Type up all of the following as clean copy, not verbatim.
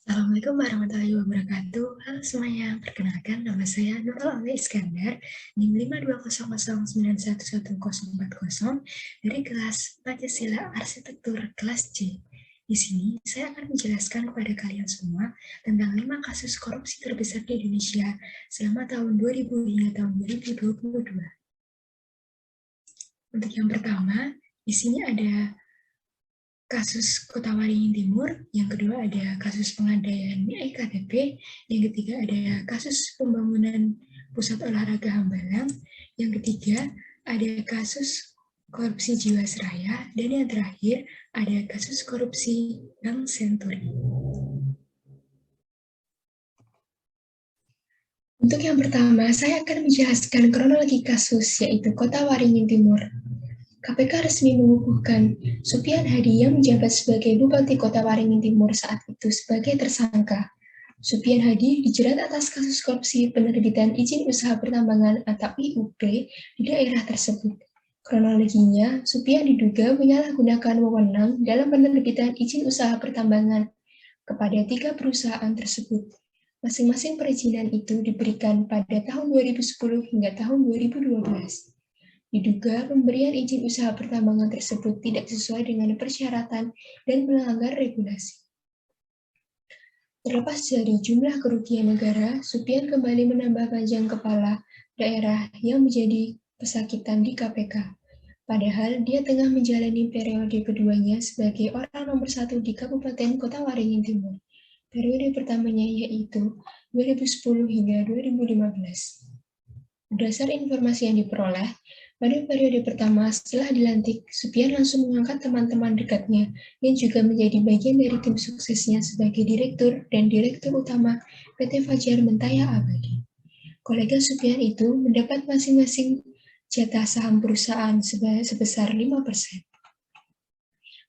Assalamualaikum warahmatullahi wabarakatuh. Halo semuanya, perkenalkan nama saya Nurul Aulia Iskandar, NIM 52009111040 dari kelas Pancasila Arsitektur kelas C. Di sini, saya akan menjelaskan kepada kalian semua tentang 5 kasus korupsi terbesar di Indonesia selama tahun 2000 hingga tahun 2022. Untuk yang pertama, di sini ada kasus Kota Waringin Timur, yang kedua ada kasus pengadaan EKTP, yang ketiga ada kasus pembangunan pusat olahraga Hambalang, yang ketiga ada kasus korupsi Jiwasraya, dan yang terakhir ada kasus korupsi Bank Senturi. Untuk yang pertama, saya akan menjelaskan kronologi kasus, yaitu Kota Waringin Timur. KPK resmi mengukuhkan Supian Hadi yang menjabat sebagai Bupati Kota Waringin Timur saat itu sebagai tersangka. Supian Hadi dijerat atas kasus korupsi penerbitan izin usaha pertambangan atau IUP di daerah tersebut. Kronologinya, Supian diduga menyalahgunakan wewenang dalam penerbitan izin usaha pertambangan kepada 3 perusahaan tersebut. Masing-masing perizinan itu diberikan pada tahun 2010 hingga tahun 2012. Diduga pemberian izin usaha pertambangan tersebut tidak sesuai dengan persyaratan dan melanggar regulasi. Terlepas dari jumlah kerugian negara, Supian kembali menambah panjang kepala daerah yang menjadi pesakitan di KPK. Padahal dia tengah menjalani periode keduanya sebagai orang nomor 1 di Kabupaten Kota Waringin Timur. Periode pertamanya yaitu 2010 hingga 2015. Berdasar informasi yang diperoleh, pada periode pertama setelah dilantik, Supian langsung mengangkat teman-teman dekatnya yang juga menjadi bagian dari tim suksesnya sebagai direktur dan direktur utama PT Fajar Mentaya Abadi. Kolega Supian itu mendapat masing-masing jatah saham perusahaan sebesar 5%.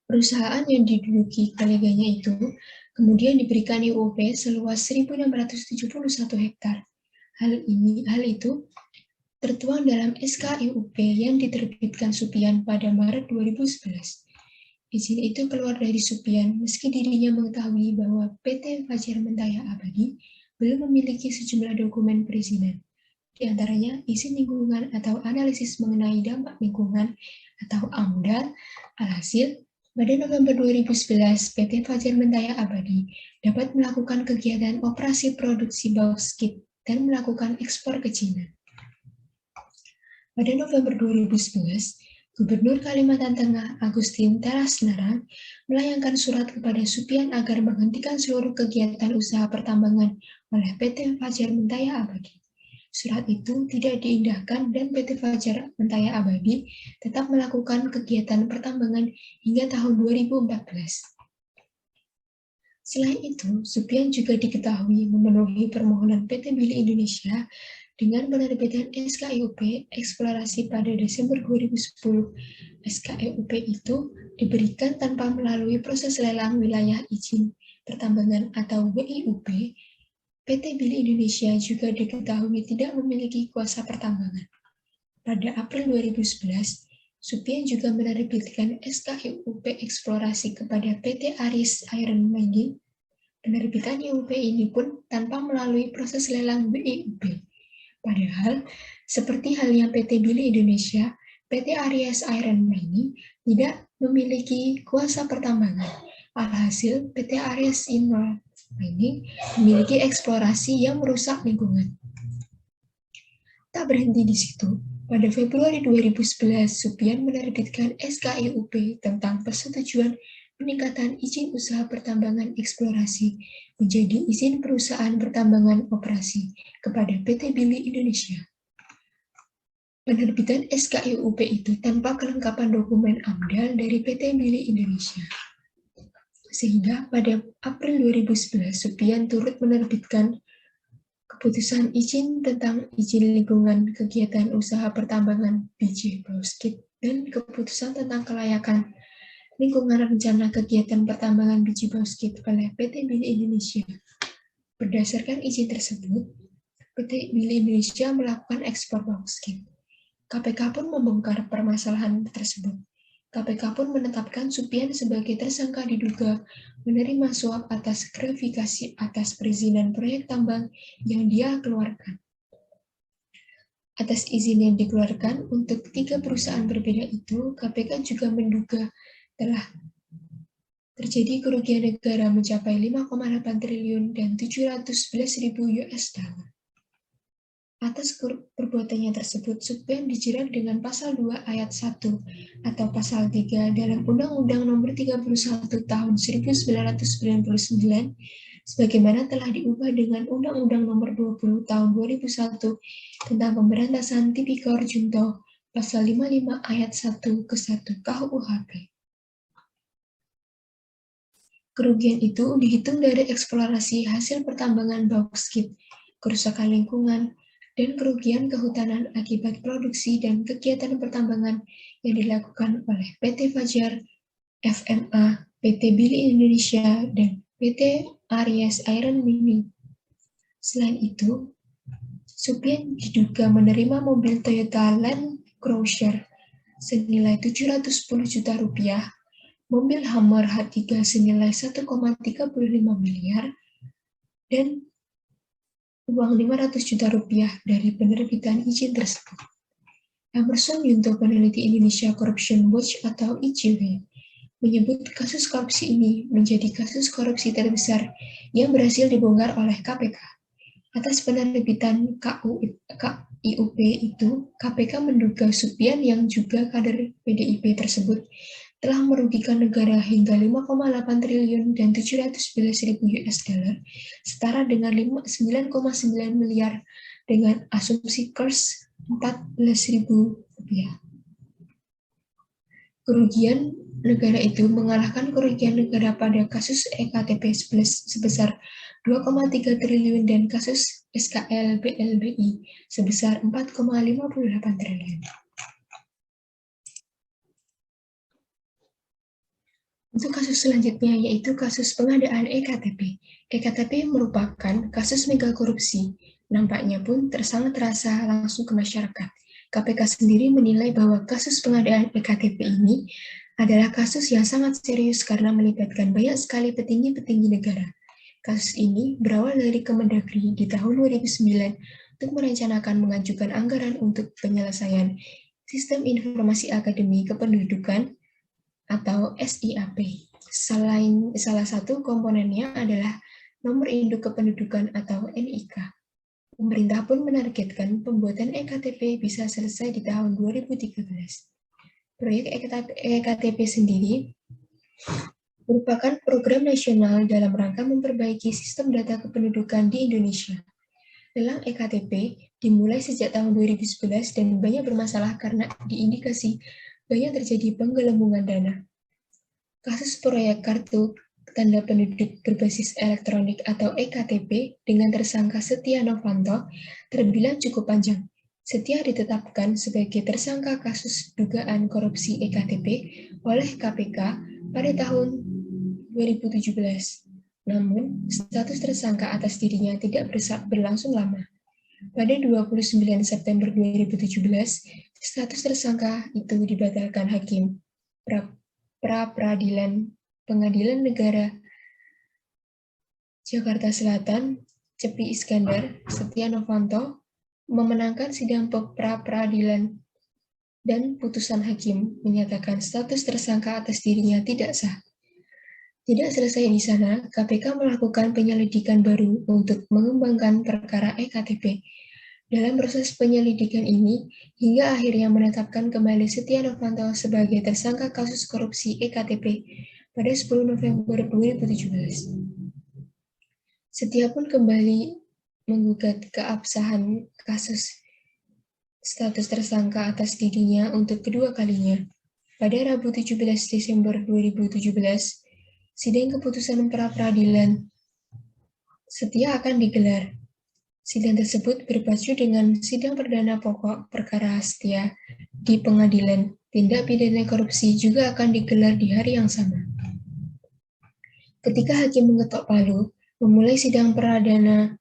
Perusahaan yang diduduki koleganya itu kemudian diberikan IUP seluas 1.671 hektar. Hal itu tertuang dalam SK IUP yang diterbitkan Supian pada Maret 2011. Izin itu keluar dari Supian meski dirinya mengetahui bahwa PT Fajar Mentaya Abadi belum memiliki sejumlah dokumen perizinan, di antaranya izin lingkungan atau analisis mengenai dampak lingkungan atau AMDAL. Alhasil, pada November 2011, PT Fajar Mentaya Abadi dapat melakukan kegiatan operasi produksi bauksit dan melakukan ekspor ke China. Pada November 2011, Gubernur Kalimantan Tengah Agustin Teras Narang melayangkan surat kepada Supian agar menghentikan seluruh kegiatan usaha pertambangan oleh PT Fajar Mentaya Abadi. Surat itu tidak diindahkan dan PT Fajar Mentaya Abadi tetap melakukan kegiatan pertambangan hingga tahun 2014. Selain itu, Supian juga diketahui memenuhi permohonan PT Bili Indonesia dengan penerbitan SKIUP eksplorasi pada Desember 2010. SKIUP itu diberikan tanpa melalui proses lelang wilayah izin pertambangan atau WIUP. PT Bili Indonesia juga diketahui tidak memiliki kuasa pertambangan. Pada April 2011, Supian juga menerbitkan SKIUP eksplorasi kepada PT Aris Iron Mining. Penerbitan IUP ini pun tanpa melalui proses lelang WIUP. Padahal, seperti halnya PT Bili Indonesia, PT Aries Iron Mining tidak memiliki kuasa pertambangan. Alhasil, PT Aries Iron Mining memiliki eksplorasi yang merusak lingkungan. Tak berhenti di situ. Pada Februari 2011, Supian menerbitkan SKIUP tentang persetujuan peningkatan izin usaha pertambangan eksplorasi menjadi izin perusahaan pertambangan operasi kepada PT Bili Indonesia. Penerbitan SKIUP itu tanpa kelengkapan dokumen AMDAL dari PT Bili Indonesia. Sehingga pada April 2011, Supian turut menerbitkan keputusan izin tentang izin lingkungan kegiatan usaha pertambangan biji bauksit dan keputusan tentang kelayakan lingkungan rencana kegiatan pertambangan biji bauksit oleh PT Bili Indonesia. Berdasarkan izin tersebut, PT Bili Indonesia melakukan ekspor bauksit. KPK pun membongkar permasalahan tersebut. KPK pun menetapkan Supian sebagai tersangka diduga menerima suap atas gratifikasi atas perizinan proyek tambang yang dia keluarkan. Atas izin yang dikeluarkan untuk 3 perusahaan berbeda itu, KPK juga menduga telah terjadi kerugian negara mencapai 5,8 triliun dan 711.000 US dollar. Atas perbuatannya tersebut, Supian dijerat dengan pasal 2 ayat 1 atau pasal 3 dalam Undang-Undang Nomor 31 Tahun 1999 sebagaimana telah diubah dengan Undang-Undang Nomor 20 Tahun 2001 tentang pemberantasan tipikor junto pasal 55 ayat 1 ke 1 KUHP. Kerugian itu dihitung dari eksplorasi hasil pertambangan bauksit, kerusakan lingkungan, dan kerugian kehutanan akibat produksi dan kegiatan pertambangan yang dilakukan oleh PT Fajar, FMA, PT Billy Indonesia, dan PT Aries Iron Mining. Selain itu, Supian diduga menerima mobil Toyota Land Cruiser senilai 710 juta rupiah, mobil Hummer H3 senilai 1,35 miliar, dan uang 500 juta rupiah dari penerbitan izin tersebut. Emerson Yunto, peneliti Indonesia Corruption Watch atau ICW, menyebut kasus korupsi ini menjadi kasus korupsi terbesar yang berhasil dibongkar oleh KPK. Atas penerbitan KIUP itu, KPK menduga Supian yang juga kader PDIP tersebut telah merugikan negara hingga 5,8 triliun dan 711.000 US dollar, setara dengan 9,9 miliar dengan asumsi kurs 14.000 rupiah. Kerugian negara itu mengalahkan kerugian negara pada kasus EKTP sebesar 2,3 triliun dan kasus SKL BLBI sebesar 4,58 triliun. Untuk kasus selanjutnya yaitu kasus pengadaan EKTP. EKTP merupakan kasus mega korupsi. Nampaknya pun sangat terasa langsung ke masyarakat. KPK sendiri menilai bahwa kasus pengadaan EKTP ini adalah kasus yang sangat serius karena melibatkan banyak sekali petinggi-petinggi negara. Kasus ini berawal dari Kemendagri di tahun 2009 untuk merencanakan mengajukan anggaran untuk penyelesaian Sistem Informasi Akademi Kependudukan atau SIAP. Salah satu komponennya adalah nomor induk kependudukan atau NIK. Pemerintah pun menargetkan pembuatan EKTP bisa selesai di tahun 2013. Proyek EKTP sendiri merupakan program nasional dalam rangka memperbaiki sistem data kependudukan di Indonesia. Lelang EKTP dimulai sejak tahun 2011 dan banyak bermasalah karena diindikasi banyak terjadi penggelembungan dana. Kasus proyek kartu tanda penduduk berbasis elektronik atau EKTP dengan tersangka Setia Novanto terbilang cukup panjang. Setia ditetapkan sebagai tersangka kasus dugaan korupsi EKTP oleh KPK pada tahun 2017. Namun, status tersangka atas dirinya tidak berlangsung lama. Pada 29 September 2017, status tersangka itu dibatalkan Hakim Pra-Peradilan Pengadilan Negara Jakarta Selatan, Cepi Iskandar, Setia Novanto, memenangkan sidang pra-peradilan dan putusan hakim menyatakan status tersangka atas dirinya tidak sah. Tidak selesai di sana, KPK melakukan penyelidikan baru untuk mengembangkan perkara EKTP. Dalam proses penyelidikan ini, hingga akhirnya menetapkan kembali Setia Novanto sebagai tersangka kasus korupsi EKTP pada 10 November 2017. Setia pun kembali menggugat keabsahan kasus status tersangka atas dirinya untuk kedua kalinya. Pada Rabu 17 Desember 2017, sidang keputusan pra-peradilan Setia akan digelar. Sidang tersebut berpacu dengan sidang perdana pokok perkara Setia di Pengadilan Tindak Pidana Korupsi juga akan digelar di hari yang sama. Ketika hakim mengetok palu, memulai sidang perdana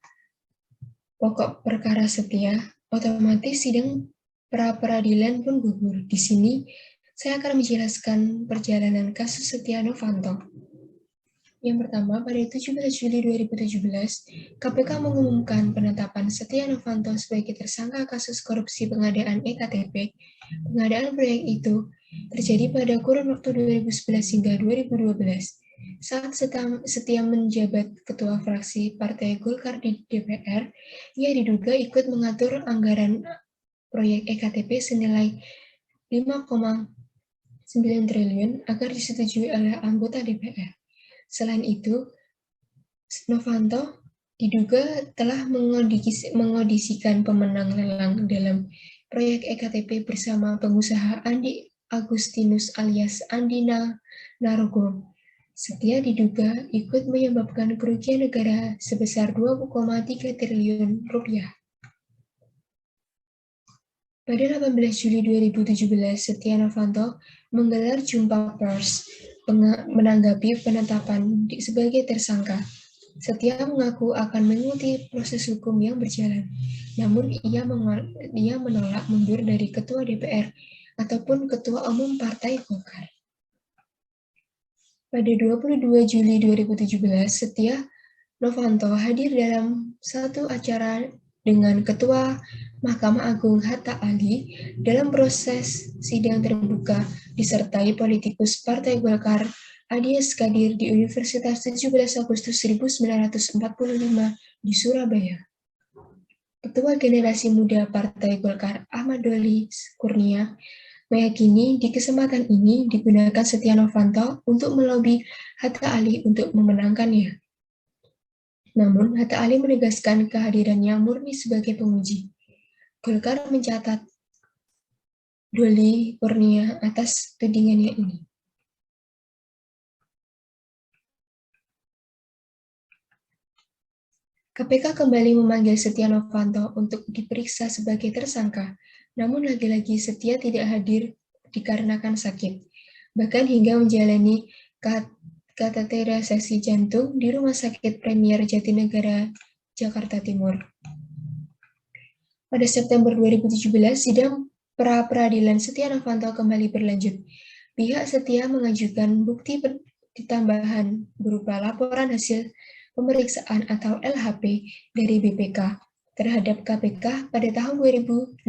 pokok perkara Setia, otomatis sidang pra-peradilan pun gugur. Di sini, Saya akan menjelaskan perjalanan kasus Setia Novanto. Yang pertama, pada 17 Juli 2017, KPK mengumumkan penetapan Setia Novanto sebagai tersangka kasus korupsi pengadaan EKTP. Pengadaan proyek itu terjadi pada kurun waktu 2011 hingga 2012. Saat Setia menjabat ketua fraksi Partai Golkar di DPR, ia diduga ikut mengatur anggaran proyek EKTP senilai 5,9 triliun agar disetujui oleh anggota DPR. Selain itu, Novanto diduga telah mengodisikan pemenang lelang dalam proyek EKTP bersama pengusaha Andi Agustinus alias Andi Narogong. Setia diduga ikut menyebabkan kerugian negara sebesar 2,3 triliun rupiah. Pada 18 Juli 2017, Setia Novanto menggelar jumpa pers menanggapi penetapan sebagai tersangka. Setia mengaku akan mengikuti proses hukum yang berjalan, namun ia menolak mundur dari Ketua DPR ataupun Ketua Umum Partai Golkar. Pada 22 Juli 2017, Setia Novanto hadir dalam satu acara dengan Ketua Mahkamah Agung Hatta Ali dalam proses sidang terbuka disertai politikus Partai Golkar Adi Skadir di Universitas 17 Agustus 1945 di Surabaya. Ketua Generasi Muda Partai Golkar Ahmad Doli Kurnia meyakini di kesempatan ini digunakan Setia Novanto untuk melobi Hatta Ali untuk memenangkannya. Namun, Hatta Ali menegaskan kehadirannya murni sebagai penguji. Golkar mencatat Doli Kurnia atas tudingannya ini. KPK kembali memanggil Setia Novanto untuk diperiksa sebagai tersangka, namun lagi-lagi Setia tidak hadir dikarenakan sakit, bahkan hingga menjalani kateterisasi jantung di Rumah Sakit Premier Jatinegara, Jakarta Timur. Pada September 2017, sidang pra-peradilan Setia Novanto kembali berlanjut. Pihak Setia mengajukan bukti tambahan berupa laporan hasil pemeriksaan atau LHP dari BPK terhadap KPK pada tahun 2016.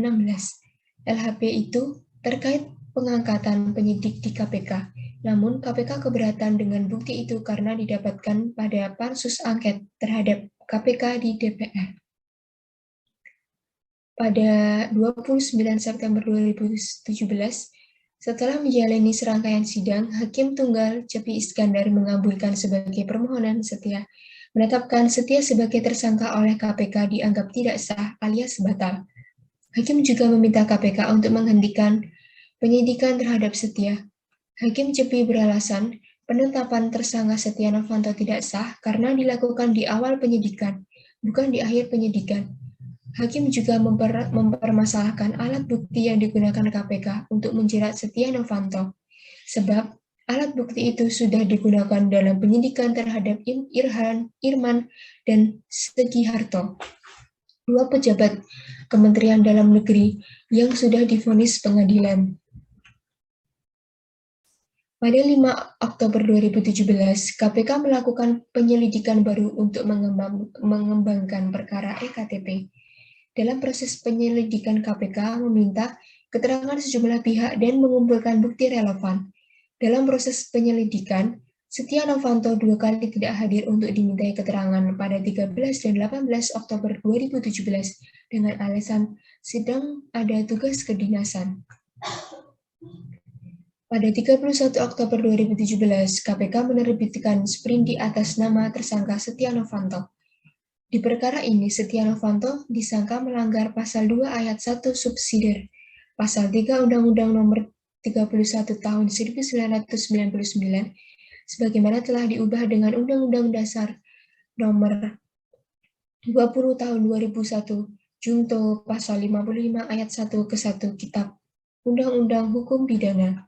LHP itu terkait pengangkatan penyidik di KPK, namun KPK keberatan dengan bukti itu karena didapatkan pada pansus angket terhadap KPK di DPR. Pada 29 September 2017, setelah menjalani serangkaian sidang, Hakim Tunggal Cepi Iskandar mengabulkan sebagai permohonan Setia, menetapkan Setia sebagai tersangka oleh KPK dianggap tidak sah alias batal. Hakim juga meminta KPK untuk menghentikan penyidikan terhadap Setia. Hakim Cepi beralasan penetapan tersangka Setia Novanto tidak sah karena dilakukan di awal penyidikan, bukan di akhir penyidikan. Hakim juga mempermasalahkan alat bukti yang digunakan KPK untuk menjerat Setia Novanto, sebab alat bukti itu sudah digunakan dalam penyidikan terhadap Irman dan Sugiharto, dua pejabat Kementerian Dalam Negeri yang sudah divonis pengadilan. Pada 5 Oktober 2017, KPK melakukan penyelidikan baru untuk mengembangkan perkara EKTP. Dalam proses penyelidikan, KPK meminta keterangan sejumlah pihak dan mengumpulkan bukti relevan. Dalam proses penyelidikan, Setia Novanto 2 kali tidak hadir untuk dimintai keterangan pada 13 dan 18 Oktober 2017 dengan alasan sedang ada tugas kedinasan. Pada 31 Oktober 2017, KPK menerbitkan sprindik atas nama tersangka Setia Novanto. Di perkara ini, Setia Novanto disangka melanggar Pasal 2 Ayat 1 Subsidiar, Pasal 3 Undang-Undang Nomor 31 Tahun 1999, sebagaimana telah diubah dengan Undang-Undang Dasar Nomor 20 Tahun 2001, Junto Pasal 55 Ayat 1 ke 1 Kitab Undang-Undang Hukum Pidana.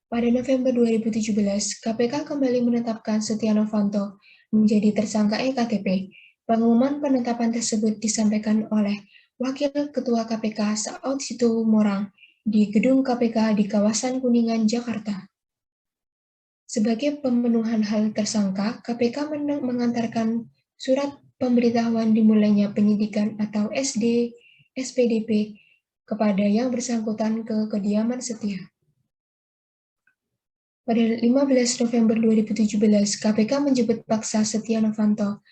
Pada November 2017, KPK kembali menetapkan Setia Novanto menjadi tersangka EKTP. Pengumuman penetapan tersebut disampaikan oleh Wakil Ketua KPK Saud Situmorang di gedung KPK di kawasan Kuningan, Jakarta. Sebagai pemenuhan hal tersangka, KPK mengantarkan surat pemberitahuan dimulainya penyidikan atau SPDP kepada yang bersangkutan ke kediaman Setia. Pada 15 November 2017, KPK menjemput paksa Setia Novanto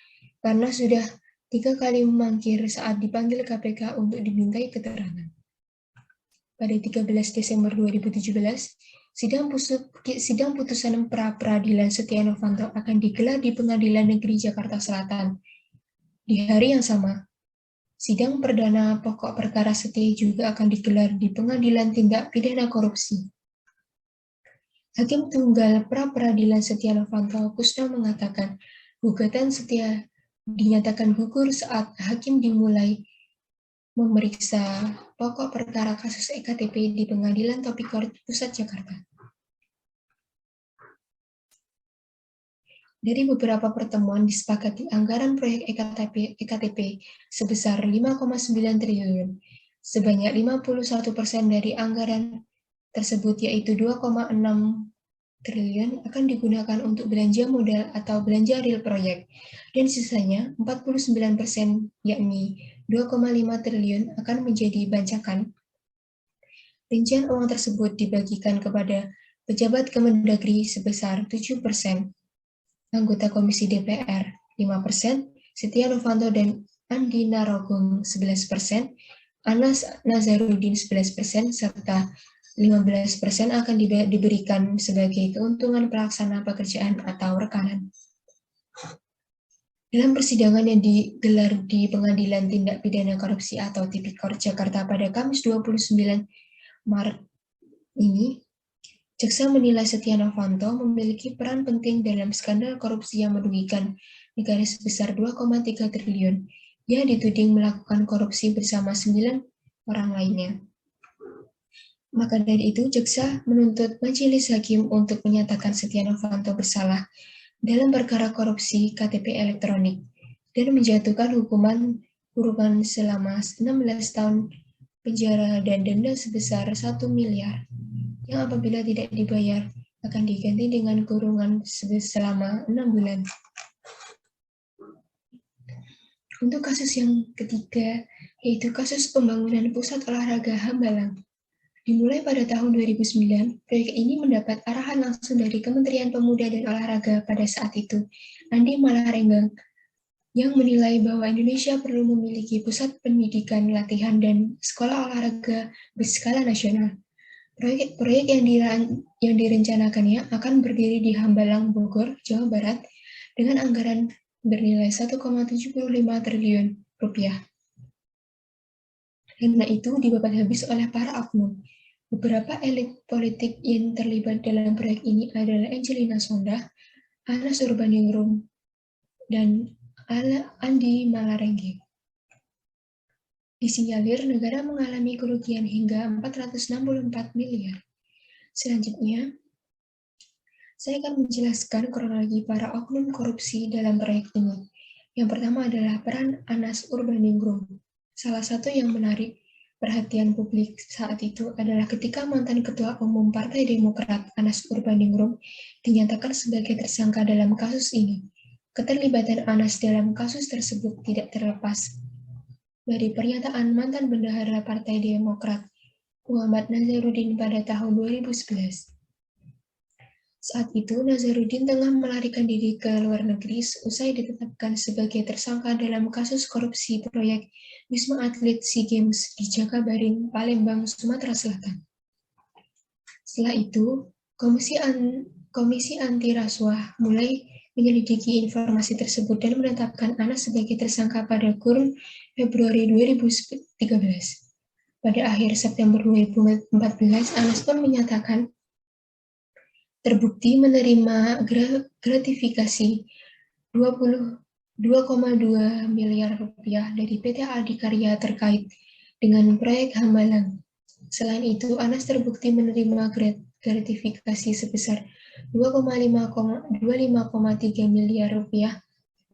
karena sudah 3 kali memangkir saat dipanggil KPK untuk dimintai keterangan. Pada 13 Desember 2017, sidang putusan pra-peradilan Setia Novanto akan digelar di Pengadilan Negeri Jakarta Selatan. Di hari yang sama, sidang perdana pokok perkara Setia juga akan digelar di Pengadilan Tindak Pidana Korupsi. Hakim Tunggal pra-peradilan Setia Novanto, Kusno, mengatakan gugatan Setia dinyatakan gugur saat hakim dimulai memeriksa pokok perkara kasus EKTP di Pengadilan Tipikor Pusat Jakarta. Dari beberapa pertemuan disepakati anggaran proyek EKTP sebesar 5,9 triliun. Sebanyak 51% dari anggaran tersebut, yaitu 2,6 triliun, akan digunakan untuk belanja modal atau belanja real proyek, dan sisanya 49%, yakni 2,5 triliun, akan menjadi bancakan. Rincian uang tersebut dibagikan kepada pejabat Kemendagri sebesar 7%, anggota Komisi DPR 5%, Setia Novanto dan Andi Narogong 11%, Anas Nazarudin 11%, serta 15% akan diberikan sebagai keuntungan pelaksana pekerjaan atau rekanan. Dalam persidangan yang digelar di Pengadilan Tindak Pidana Korupsi atau Tipikor Jakarta pada Kamis 29 Maret ini, jaksa menilai Setia Novanto memiliki peran penting dalam skandal korupsi yang merugikan negara sebesar 2,3 triliun. Ia dituding melakukan korupsi bersama 9 orang lainnya. Maka dari itu, jaksa menuntut majelis hakim untuk menyatakan Setia Novanto bersalah dalam perkara korupsi KTP elektronik dan menjatuhkan hukuman kurungan selama 16 tahun penjara dan denda sebesar 1 miliar, yang apabila tidak dibayar akan diganti dengan kurungan selama 6 bulan. Untuk kasus yang ketiga, yaitu kasus pembangunan pusat olahraga Hambalang. Dimulai pada tahun 2009, proyek ini mendapat arahan langsung dari Kementerian Pemuda dan Olahraga pada saat itu, Andi Malarangeng, yang menilai bahwa Indonesia perlu memiliki pusat pendidikan, latihan, dan sekolah olahraga berskala nasional. Proyek yang direncanakannya akan berdiri di Hambalang, Bogor, Jawa Barat, dengan anggaran bernilai 1,75 triliun rupiah. Karena itu dibabat habis oleh para oknum. Beberapa elit politik yang terlibat dalam proyek ini adalah Angelina Sondakh, Anas Urbaningrum, dan Andi Malarangeng. Disinyalir negara mengalami kerugian hingga 464 miliar. Selanjutnya, saya akan menjelaskan kronologi para oknum korupsi dalam proyek ini. Yang pertama adalah peran Anas Urbaningrum. Salah satu yang menarik perhatian publik saat itu adalah ketika mantan Ketua Umum Partai Demokrat Anas Urbaningrum dinyatakan sebagai tersangka dalam kasus ini. Keterlibatan Anas dalam kasus tersebut tidak terlepas dari pernyataan mantan bendahara Partai Demokrat Muhammad Nazarudin pada tahun 2011. Saat itu, Nazarudin tengah melarikan diri ke luar negeri usai ditetapkan sebagai tersangka dalam kasus korupsi proyek Wisma Atlet SEA Games di Jakabaring, Palembang, Sumatera Selatan. Setelah itu, Komisi Anti Rasuah mulai menyelidiki informasi tersebut dan menetapkan Anas sebagai tersangka pada kurun Februari 2013. Pada akhir September 2014, Anas pun menyatakan terbukti menerima gratifikasi 2,2 miliar rupiah dari PT Adikarya terkait dengan proyek Hambalang. Selain itu, Anas terbukti menerima gratifikasi sebesar 25,3 miliar rupiah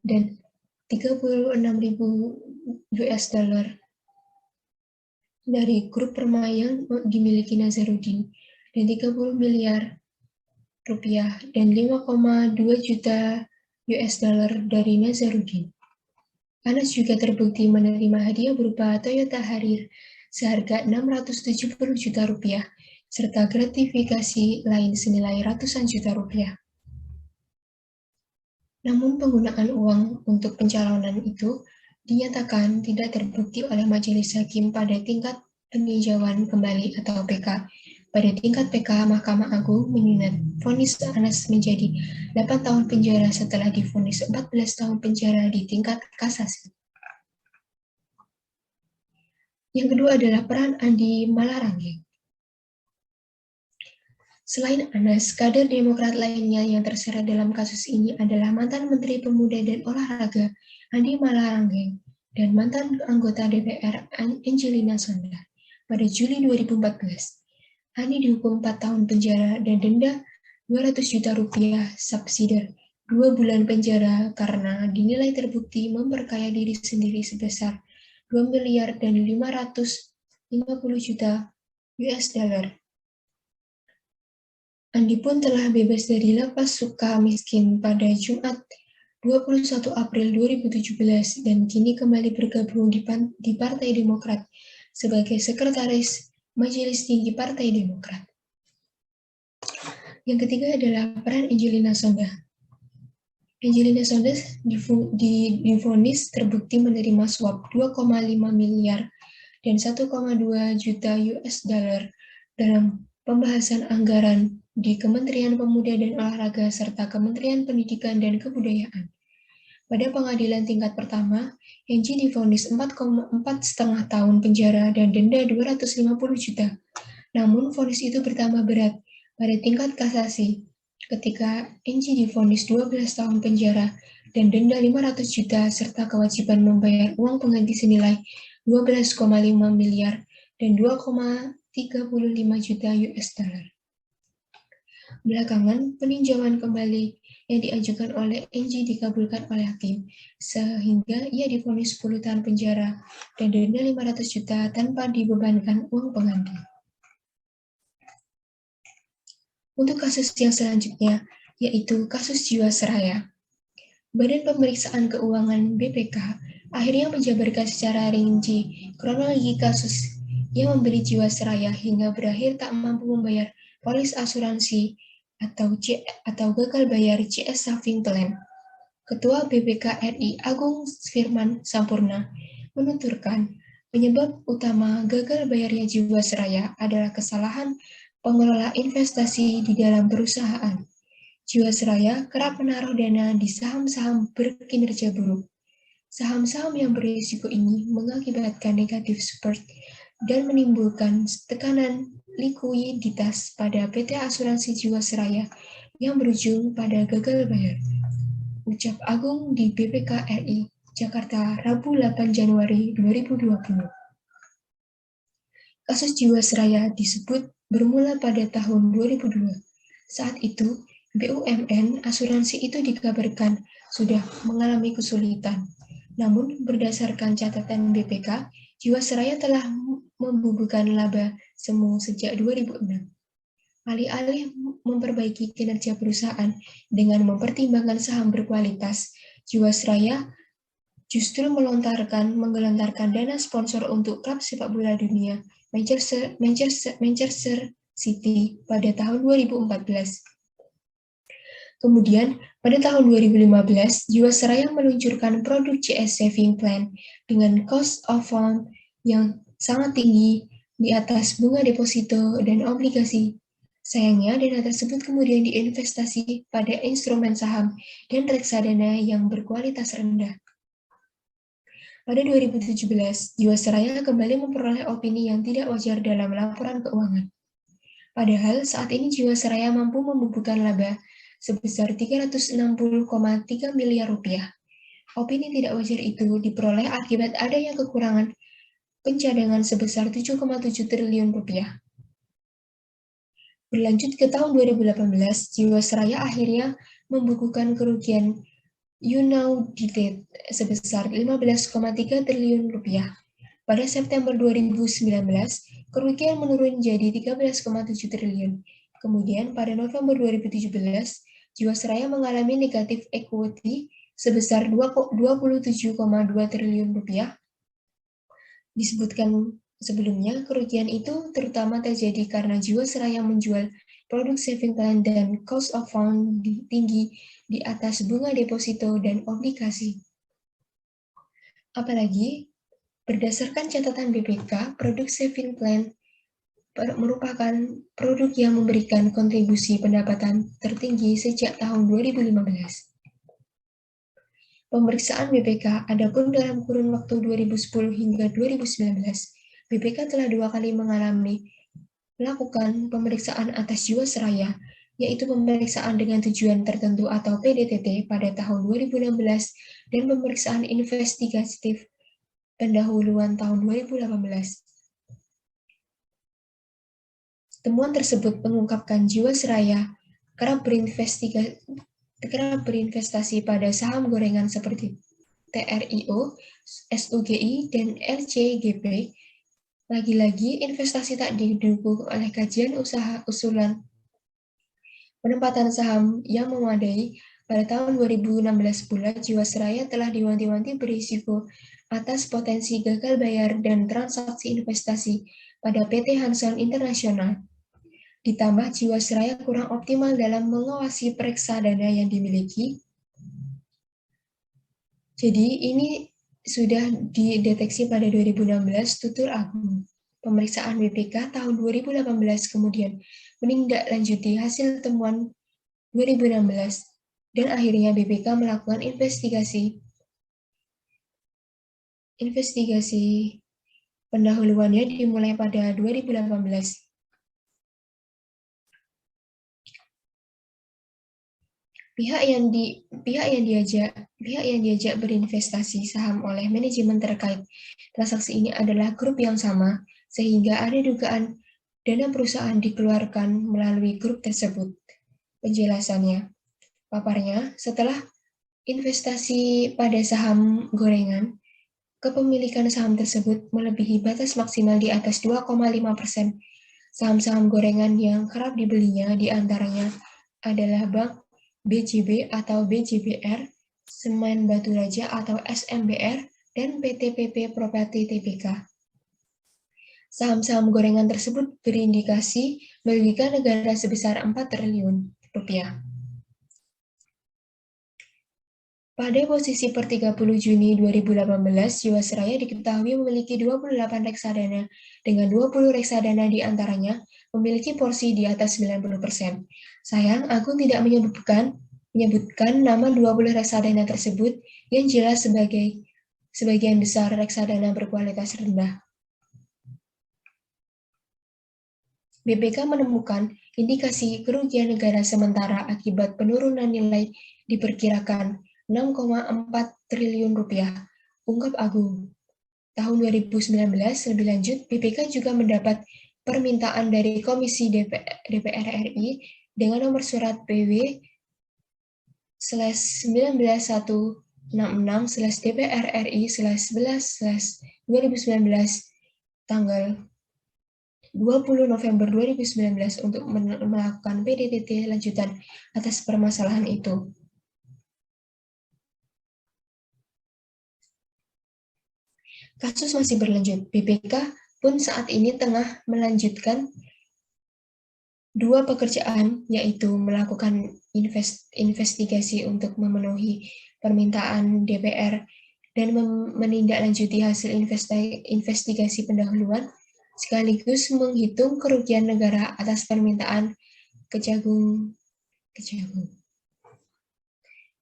dan 36.000 US dollar dari grup Permai yang dimiliki Nazarudin dan 30 miliar rupiah dan 5,2 juta US dollar dari Nazarudin. Anas juga terbukti menerima hadiah berupa Toyota Harrier seharga 670 juta rupiah serta gratifikasi lain senilai ratusan juta rupiah. Namun penggunaan uang untuk pencalonan itu dinyatakan tidak terbukti oleh majelis hakim pada tingkat peninjauan kembali atau PK. Pada tingkat PK, Mahkamah Agung menyunat vonis Anas menjadi 8 tahun penjara setelah divonis 14 tahun penjara di tingkat kasasi. Yang kedua adalah peran Andi Malarangeng. Selain Anas, kader Demokrat lainnya yang terseret dalam kasus ini adalah mantan Menteri Pemuda dan Olahraga Andi Malarangeng dan mantan anggota DPR Angelina Sondakh. Pada Juli 2014, Andi dihukum 4 tahun penjara dan denda 200 juta rupiah subsidi 2 bulan penjara karena dinilai terbukti memperkaya diri sendiri sebesar 2 miliar dan 550 juta US dollar. Andi pun telah bebas dari lapas suka miskin pada Jumat 21 April 2017 dan kini kembali bergabung di Partai Demokrat sebagai Sekretaris Majelis Tinggi Partai Demokrat. Yang ketiga adalah peran Angelina Sondakh. Angelina Sondakh divonis terbukti menerima suap 2,5 miliar dan 1,2 juta US dollar dalam pembahasan anggaran di Kementerian Pemuda dan Olahraga serta Kementerian Pendidikan dan Kebudayaan. Pada pengadilan tingkat pertama, Enji divonis 4,5 tahun penjara dan denda 250 juta. Namun, vonis itu bertambah berat pada tingkat kasasi ketika Enji divonis 12 tahun penjara dan denda 500 juta serta kewajiban membayar uang pengganti senilai 12,5 miliar dan 2,35 juta US dollar. Belakangan, peninjauan kembali yang diajukan oleh Enji dikabulkan oleh hakim, sehingga ia divonis 10 tahun penjara dan denda 500 juta tanpa dibebankan uang pengganti. Untuk kasus yang selanjutnya, yaitu kasus Jiwasraya. Badan Pemeriksaan Keuangan BPK akhirnya menjabarkan secara rinci kronologi kasus yang membeli Jiwasraya hingga berakhir tak mampu membayar polis asuransi atau gagal bayar CS Saving Plan. Ketua BPK RI Agung Firman Sampurna menuturkan penyebab utama gagal bayarnya Jiwasraya adalah kesalahan pengelola investasi di dalam perusahaan. Jiwasraya kerap menaruh dana di saham-saham berkinerja buruk. Saham-saham yang berisiko ini mengakibatkan negatif spread dan menimbulkan tekanan likuiditas pada PT Asuransi Jiwasraya yang berujung pada gagal bayar. Ucap Agung di BPK RI, Jakarta, Rabu 8 Januari 2020. Kasus Jiwasraya disebut bermula pada tahun 2002. Saat itu, BUMN asuransi itu dikabarkan sudah mengalami kesulitan. Namun, berdasarkan catatan BPK, Jiwasraya telah membubuhkan laba semu sejak 2006. Alih-alih memperbaiki kinerja perusahaan dengan mempertimbangkan saham berkualitas, Jiwasraya justru menggelontarkan dana sponsor untuk klub sepak bola dunia Manchester City pada tahun 2014. Kemudian, pada tahun 2015, Jiwasraya meluncurkan produk CS Saving Plan dengan cost of fund yang sangat tinggi di atas bunga deposito dan obligasi. Sayangnya, dana tersebut kemudian diinvestasi pada instrumen saham dan reksadana yang berkualitas rendah. Pada 2017, Jiwasraya kembali memperoleh opini yang tidak wajar dalam laporan keuangan. Padahal saat ini Jiwasraya mampu membubuhkan laba sebesar 360,3 miliar rupiah. Opini tidak wajar itu diperoleh akibat adanya kekurangan pencadangan sebesar 7,7 triliun rupiah. Berlanjut ke tahun 2018, Jiwasraya akhirnya membukukan kerugian unaudited sebesar 15,3 triliun rupiah. Pada September 2019, kerugian menurun jadi 13,7 triliun. Kemudian pada November 2017, Jiwasraya mengalami negatif equity sebesar 27,2 triliun rupiah. Disebutkan sebelumnya, kerugian itu terutama terjadi karena Jiwasraya menjual produk saving plan dan cost of fund tinggi di atas bunga deposito dan obligasi. Apalagi, berdasarkan catatan BPK, produk saving plan merupakan produk yang memberikan kontribusi pendapatan tertinggi sejak tahun 2015. Pemeriksaan BPK, adapun dalam kurun waktu 2010 hingga 2019, BPK telah 2 kali melakukan pemeriksaan atas Jiwasraya, yaitu pemeriksaan dengan tujuan tertentu atau PDTT pada tahun 2016 dan pemeriksaan investigatif pendahuluan tahun 2018. Temuan tersebut mengungkapkan Jiwasraya kerap berinvestasi pada saham gorengan seperti TRIO, SUGI, dan LCGP. Lagi-lagi, investasi tak didukung oleh kajian usulan penempatan saham yang memadai. Pada tahun 2016 pula, Jiwasraya telah diwanti-wanti berisiko atas potensi gagal bayar dan transaksi investasi pada PT Hanson Internasional. Ditambah Jiwasraya kurang optimal dalam mengawasi reksadana yang dimiliki. Jadi ini sudah dideteksi pada 2016 tutur agung. Pemeriksaan BPK tahun 2018 kemudian menindaklanjuti hasil temuan 2016 dan akhirnya BPK melakukan investigasi pendahuluannya dimulai pada 2018. Pihak yang diajak berinvestasi saham oleh manajemen terkait transaksi ini adalah grup yang sama, sehingga ada dugaan dana perusahaan dikeluarkan melalui grup tersebut. Penjelasannya, paparnya, setelah investasi pada saham gorengan, kepemilikan saham tersebut melebihi batas maksimal di atas 2,5%. Saham-saham gorengan yang kerap dibelinya diantaranya adalah Bank BJB atau BJBR, Semen Batu Raja atau SMBR, dan PT PP Properti Tbk. Saham-saham gorengan tersebut berindikasi merugikan negara sebesar 4 triliun rupiah. Pada posisi per 30 Juni 2018, Jiwasraya diketahui memiliki 28 reksadana, dengan 20 reksadana diantaranya memiliki porsi di atas 90%. Sayang, Agung tidak menyebutkan nama 20 reksadana tersebut yang jelas sebagian besar reksadana berkualitas rendah. BPK menemukan indikasi kerugian negara sementara akibat penurunan nilai diperkirakan 6,4 triliun rupiah, ungkap Agung. Tahun 2019, lebih lanjut, BPK juga mendapat permintaan dari Komisi DPR RI dengan nomor surat PW/19166/DPR RI/11/2019 tanggal 20 November 2019 untuk melakukan PDTT lanjutan atas permasalahan itu. Kasus masih berlanjut. BPK pun saat ini tengah melanjutkan 2 pekerjaan, yaitu melakukan investigasi untuk memenuhi permintaan DPR dan menindaklanjuti hasil investigasi pendahuluan, sekaligus menghitung kerugian negara atas permintaan Kejagung.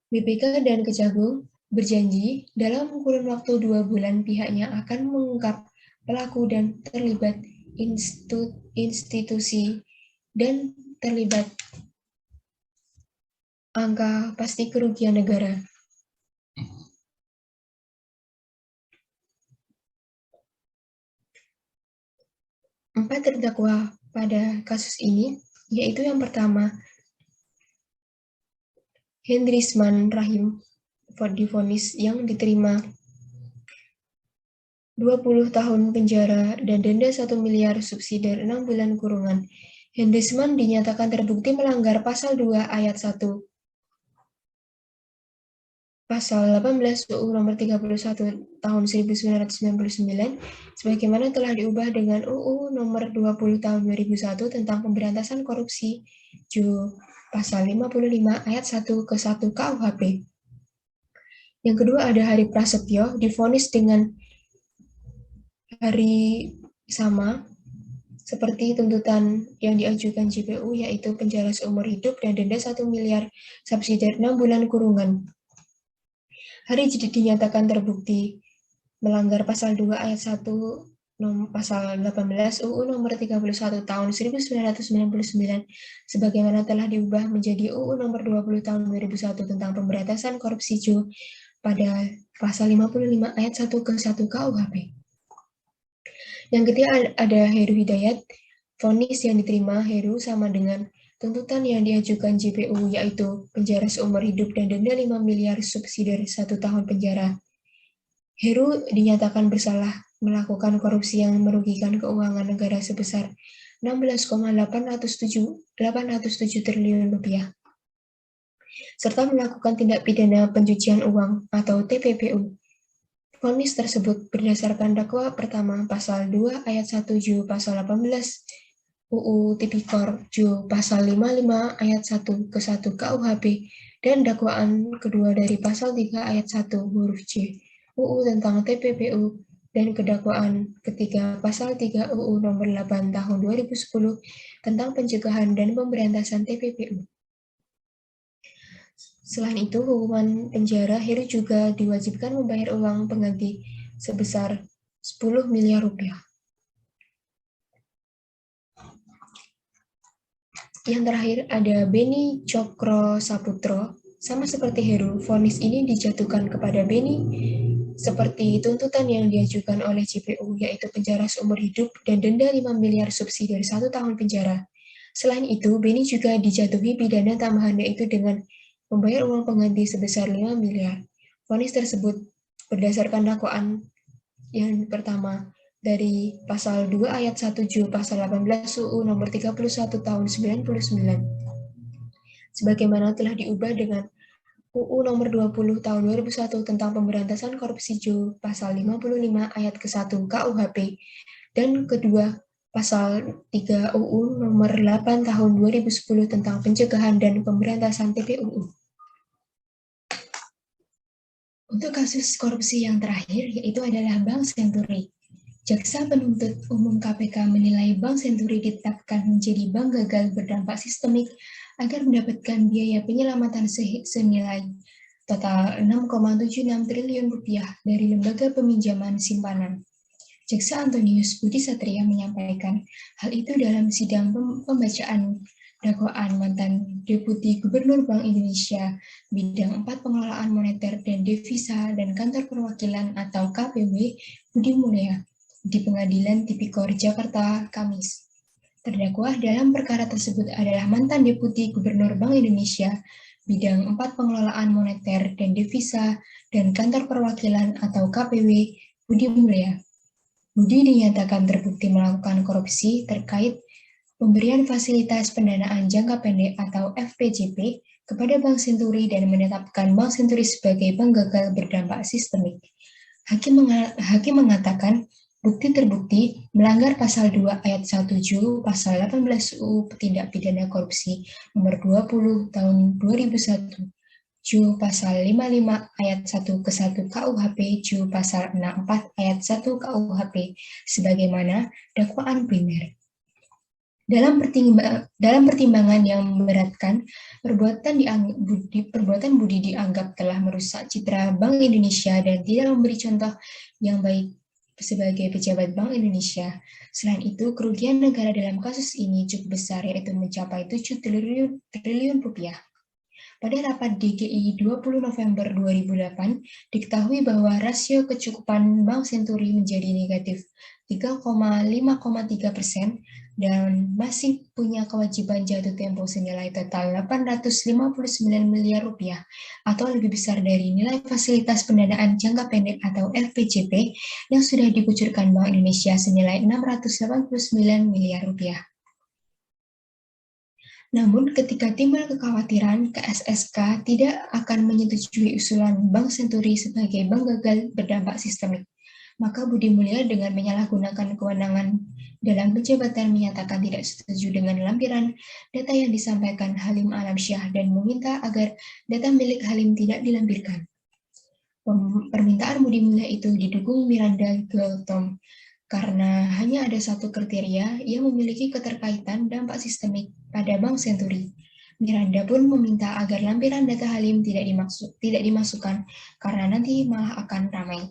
BPK dan Kejagung berjanji dalam kurun waktu 2 bulan pihaknya akan mengungkap pelaku dan terlibat institusi dan terlibat angka pasti kerugian negara. Empat terdakwa pada kasus ini, yaitu yang pertama, Hendrisman Rahim divonis yang diterima 20 tahun penjara, dan denda 1 miliar subsidi 6 bulan kurungan. Hendesman dinyatakan terbukti melanggar Pasal 2 Ayat 1 Pasal 18 UU Nomor 31 Tahun 1999, sebagaimana telah diubah dengan UU Nomor 20 Tahun 2001 tentang Pemberantasan Korupsi Ju Pasal 55 Ayat 1 ke 1 KUHP. Yang kedua ada Hari Prasetyo, divonis dengan hari sama seperti tuntutan yang diajukan JPU, yaitu penjara seumur hidup dan denda 1 miliar subsidi 6 bulan kurungan. Hari dinyatakan terbukti melanggar Pasal 2 Ayat 1 Pasal 18 UU Nomor 31 Tahun 1999 sebagaimana telah diubah menjadi UU Nomor 20 Tahun 2001 tentang Pemberantasan Korupsi Ju pada Pasal 55 Ayat 1 ke 1 KUHP. Yang ketiga ada Heru Hidayat. Vonis yang diterima Heru sama dengan tuntutan yang diajukan JPU, yaitu penjara seumur hidup dan denda 5 miliar subsidi 1 tahun penjara. Heru dinyatakan bersalah melakukan korupsi yang merugikan keuangan negara sebesar 16,807 triliun rupiah, serta melakukan tindak pidana pencucian uang atau TPPU. Vonis tersebut berdasarkan dakwa pertama Pasal 2 Ayat 1 Ju Pasal 18 UU Tipikor Ju Pasal 55 Ayat 1 ke 1 KUHP dan dakwaan kedua dari Pasal 3 Ayat 1 huruf C UU tentang TPPU dan kedakwaan ketiga Pasal 3 UU Nomor 8 Tahun 2010 tentang pencegahan dan pemberantasan TPPU. Selain itu, hukuman penjara Heru juga diwajibkan membayar uang pengganti sebesar 10 miliar rupiah. Yang terakhir ada Beni Cokro Saputro. Sama seperti Heru, vonis ini dijatuhkan kepada Beni seperti tuntutan yang diajukan oleh JPU, yaitu penjara seumur hidup dan denda 5 miliar subsidi 1 tahun penjara. Selain itu, Beni juga dijatuhi pidana tambahan, yaitu dengan membayar uang pengganti sebesar 5 miliar. Vonis tersebut berdasarkan dakwaan yang pertama dari Pasal 2 Ayat 1 Ju Pasal 18 UU Nomor 31 Tahun 99, sebagaimana telah diubah dengan UU Nomor 20 Tahun 2001 tentang Pemberantasan Korupsi Ju Pasal 55 Ayat ke-1 KUHP, dan kedua Pasal 3 UU Nomor 8 Tahun 2010 tentang Pencegahan dan Pemberantasan TPUU. Untuk kasus korupsi yang terakhir, yaitu adalah Bank Senturi. Jaksa Penuntut Umum KPK menilai Bank Senturi ditetapkan menjadi bank gagal berdampak sistemik agar mendapatkan biaya penyelamatan senilai total 6,76 triliun rupiah dari lembaga peminjaman simpanan. Jaksa Antonius Budi Satria menyampaikan hal itu dalam sidang pembacaan dakwaan mantan Deputi Gubernur Bank Indonesia bidang 4 pengelolaan moneter dan devisa dan kantor perwakilan atau KPW Budi Mulya di Pengadilan Tipikor Jakarta Kamis. Terdakwa dalam perkara tersebut adalah mantan Deputi Gubernur Bank Indonesia bidang 4 pengelolaan moneter dan devisa dan kantor perwakilan atau KPW Budi Mulya. Budi dinyatakan terbukti melakukan korupsi terkait pemberian fasilitas pendanaan jangka pendek atau FPJP kepada Bank Senturi dan menetapkan Bank Senturi sebagai bank gagal berdampak sistemik. Hakim mengatakan bukti terbukti melanggar Pasal 2 Ayat 1 Ju Pasal 18 UU Tindak Pidana Korupsi Nomor 20 Tahun 2001 Ju Pasal 55 Ayat 1 ke 1 KUHP Ju Pasal 64 Ayat 1 KUHP sebagaimana dakwaan primer. Dalam pertimbangan yang memberatkan, perbuatan Budi dianggap telah merusak citra Bank Indonesia dan tidak memberi contoh yang baik sebagai pejabat Bank Indonesia. Selain itu, kerugian negara dalam kasus ini cukup besar, yaitu mencapai 7 triliun rupiah. Pada rapat DGI 20 November 2008, diketahui bahwa rasio kecukupan Bank Senturi menjadi negatif 3,5,3%, dan masih punya kewajiban jatuh tempo senilai total 859 miliar rupiah atau lebih besar dari nilai fasilitas pendanaan jangka pendek atau FPJP yang sudah dikucurkan Bank Indonesia senilai 689 miliar rupiah. Namun, ketika timbul kekhawatiran, KSSK tidak akan menyetujui usulan Bank Senturi sebagai bank gagal berdampak sistemik. Maka Budi Mulya dengan menyalahgunakan kewenangan dalam jabatan menyatakan tidak setuju dengan lampiran data yang disampaikan Halim Alamsyah dan meminta agar data milik Halim tidak dilampirkan. Permintaan Budi Mulya itu didukung Miranda Gautam karena hanya ada satu kriteria yang memiliki keterkaitan dampak sistemik pada Bank Senturi. Miranda pun meminta agar lampiran data Halim tidak dimasukkan karena nanti malah akan ramai.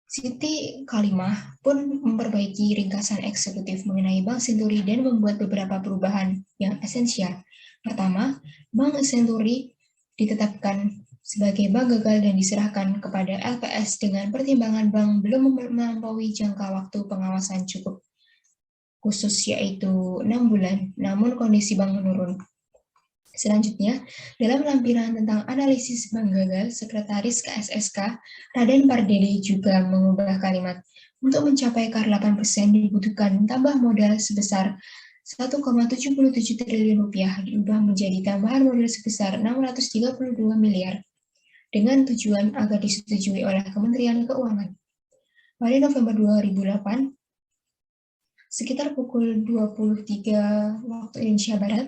Siti Kalimah pun memperbaiki ringkasan eksekutif mengenai Bank Senturi dan membuat beberapa perubahan yang esensial. Pertama, Bank Senturi ditetapkan sebagai bank gagal dan diserahkan kepada LPS dengan pertimbangan bank belum melampaui jangka waktu pengawasan cukup khusus yaitu 6 bulan, namun kondisi bank menurun. Selanjutnya, dalam lampiran tentang analisis bank gagal, Sekretaris KSSK, Raden Pardede juga mengubah kalimat. Untuk mencapai KAR 8% dibutuhkan tambah modal sebesar 1,77 triliun rupiah diubah menjadi tambahan modal sebesar 632 miliar dengan tujuan agar disetujui oleh Kementerian Keuangan. Pada November 2008, sekitar pukul 23 waktu Indonesia Barat,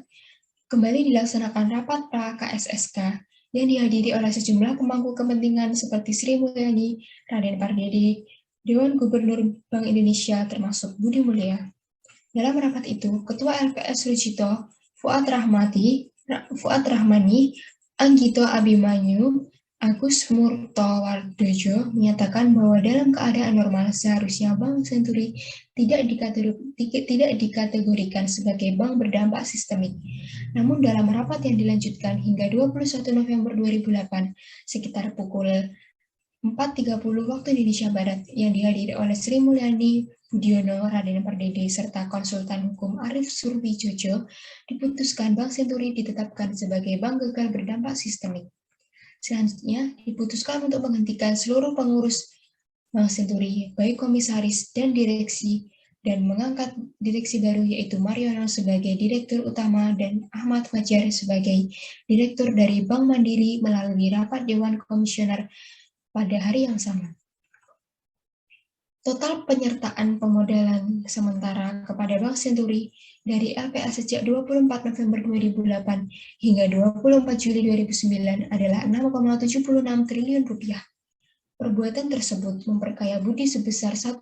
kembali dilaksanakan rapat pra-KSSK yang dihadiri oleh sejumlah pemangku kepentingan seperti Sri Mulyani, Raden Pardede, Dewan Gubernur Bank Indonesia termasuk Budi Mulya. Dalam rapat itu, Ketua LPS Rujito, Fuad Rahmani, Anggito Abimanyu, Agus Murtowardojo menyatakan bahwa dalam keadaan normal seharusnya Bank Senturi tidak dikategorikan sebagai bank berdampak sistemik. Namun dalam rapat yang dilanjutkan hingga 21 November 2008, sekitar pukul 4.30 waktu Indonesia Barat yang dihadiri oleh Sri Mulyani, Budiono, Raden Pardede, serta konsultan hukum Arif Surwijojo, diputuskan Bank Senturi ditetapkan sebagai bank gagal berdampak sistemik. Selanjutnya, diputuskan untuk menghentikan seluruh pengurus Bank Senturi, baik komisaris dan direksi, dan mengangkat direksi baru yaitu Mariono sebagai Direktur Utama dan Ahmad Fajar sebagai Direktur dari Bank Mandiri melalui rapat Dewan Komisioner pada hari yang sama. Total penyertaan pemodalan sementara kepada Bank Senturi dari LPS sejak 24 November 2008 hingga 24 Juli 2009 adalah 6,76 triliun rupiah. Perbuatan tersebut memperkaya Budi sebesar 1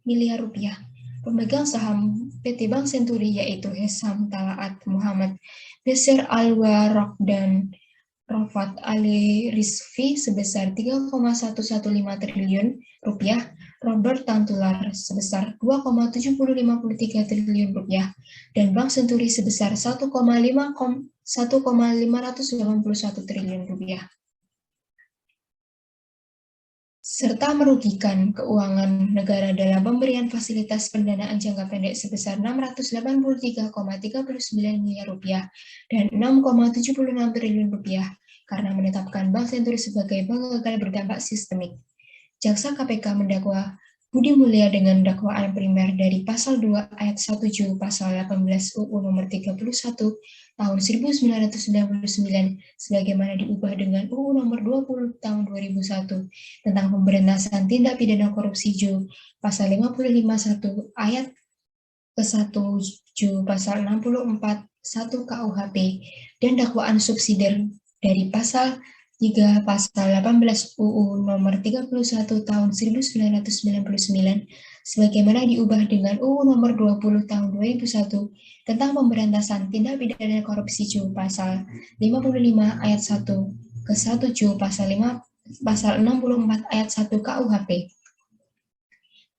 miliar rupiah. Pemegang saham PT Bank Senturi yaitu Hesam Talaat Muhammad, Besir Alwarok dan Rofat Ali Rizvi sebesar 3,115 triliun rupiah, Robert Tantular sebesar 2,7053 triliun rupiah, dan Bank Senturi sebesar 1,581 triliun rupiah. Serta merugikan keuangan negara dalam pemberian fasilitas pendanaan jangka pendek sebesar 683,39 miliar rupiah dan 6,76 triliun rupiah karena menetapkan Bank Senturi sebagai bank gagal berdampak sistemik. Jaksa KPK mendakwa Budi Mulya dengan dakwaan primer dari pasal 2 ayat 1 pasal 18 UU nomor 31 tahun 1999 sebagaimana diubah dengan UU nomor 20 tahun 2001 tentang pemberantasan tindak pidana korupsi pasal 55 1 ayat ke-1 pasal 64 1 KUHP dan dakwaan subsidiar dari pasal 3 pasal 18 UU nomor 31 tahun 1999 sebagaimana diubah dengan UU nomor 20 tahun 2001 tentang pemberantasan tindak pidana korupsi pasal 55 ayat 1 ke-1 pasal 64 ayat 1 KUHP.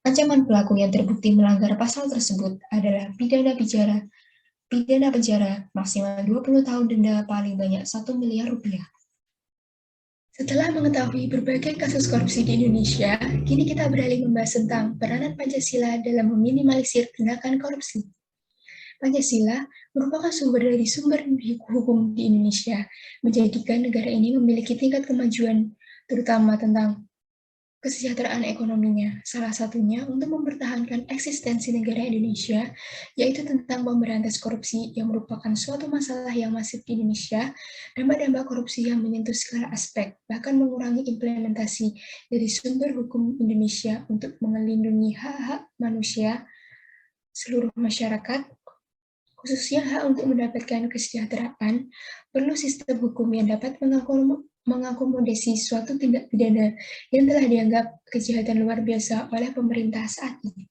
Ancaman pelaku yang terbukti melanggar pasal tersebut adalah pidana penjara maksimal 20 tahun denda paling banyak 1 miliar rupiah. Setelah mengetahui berbagai kasus korupsi di Indonesia, kini kita beralih membahas tentang peranan Pancasila dalam meminimalisir tindakan korupsi. Pancasila merupakan sumber dari sumber hukum di Indonesia, menjadikan negara ini memiliki tingkat kemajuan, terutama tentang kesejahteraan ekonominya. Salah satunya untuk mempertahankan eksistensi negara Indonesia, yaitu tentang pemberantas korupsi yang merupakan suatu masalah yang masif di Indonesia, dampak-dampak korupsi yang menyentuh segala aspek, bahkan mengurangi implementasi dari sumber hukum Indonesia untuk melindungi hak-hak manusia seluruh masyarakat, khususnya hak untuk mendapatkan kesejahteraan, perlu sistem hukum yang dapat mengakomodasi suatu tindak pidana yang telah dianggap kejahatan luar biasa oleh pemerintah saat ini.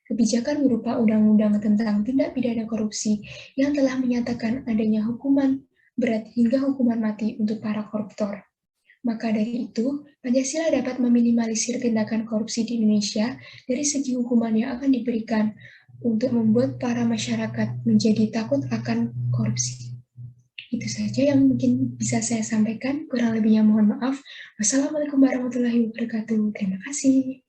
Kebijakan berupa undang-undang tentang tindak pidana korupsi yang telah menyatakan adanya hukuman berat hingga hukuman mati untuk para koruptor. Maka dari itu, Pancasila dapat meminimalisir tindakan korupsi di Indonesia dari segi hukuman yang akan diberikan untuk membuat para masyarakat menjadi takut akan korupsi. Itu saja yang mungkin bisa saya sampaikan. Kurang lebihnya mohon maaf. Wassalamualaikum warahmatullahi wabarakatuh. Terima kasih.